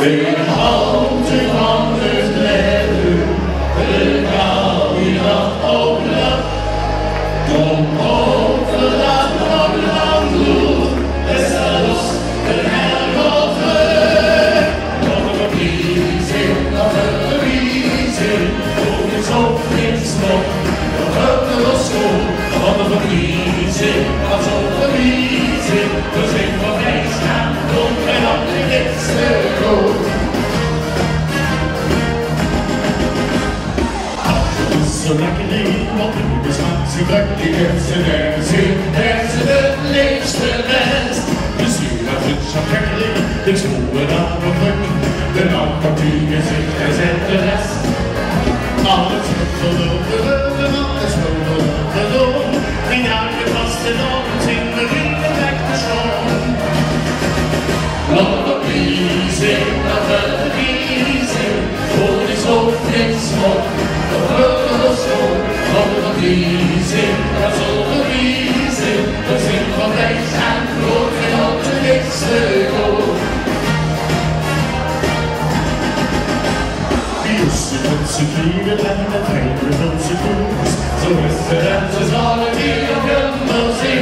Den houten håndens glæde, den har vi nok åbnet. Dum overladt og langt ud, der sad os den her gårde. Kommer for bisen og fødevisen, og det tog en smuk, og hørte og sko. Kommer for bisen og fødevisen, og tænk på fængslen, og kan op det næste gå. Så rækkelig, hvor det smagt til rigtig danse den længste dans. Det syger fedt som kærlig, den store der på ryggen, den opgårdige sig at sætte last. Alle tøffer lukkede, og små lukkede, en jakke kostede nogen ting med vilde vægte sjov. Lov at vise, og fødde vise, hvor de så lidt små, og prøvede at stå. Lov at vise, og så at vise, og se på vægten, hvor det op til næste gå. Til flyveland og træne rundt til hus, så næste danses alle de og glemmer sig.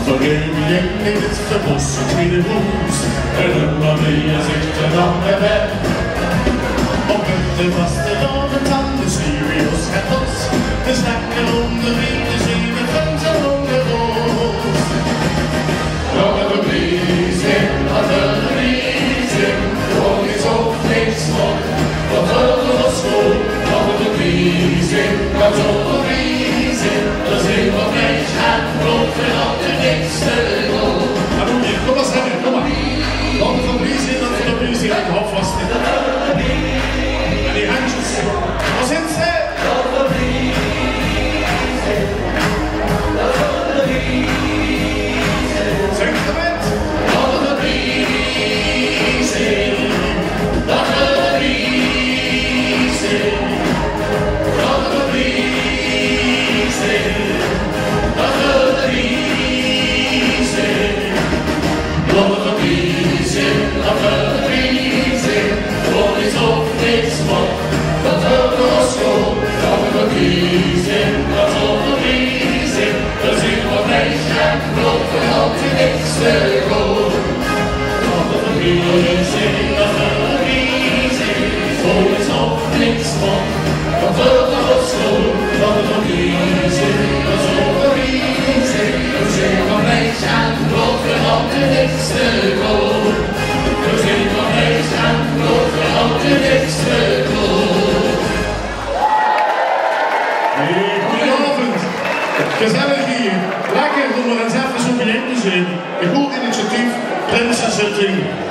For gennem hjemmet for bus og kvindehus, drømmer vi at sigten om det vand. Og møtte faste loven tanden, styr vi os her hos. Det snakker om det hvide sine fønser unge rås. Klokken på prisen og fødde prisen, hvor vi så flest smuk. Og prøvde at slå, komme på prisen, og tog på prisen, og se på fæs, han rådte op til næste gå. Ja, nu igen, kom og sæt det, kom og. Komme på prisen, og til prisen, han kom først. Men det er hans. Og sæt sæt! Kom på prisen, og tog på prisen. Sæt det med. Kom på prisen, og tog Gezellig hier, lekker om er eens even zo'n beleid te zien. Een goed initiatief, Prinsen Zitting.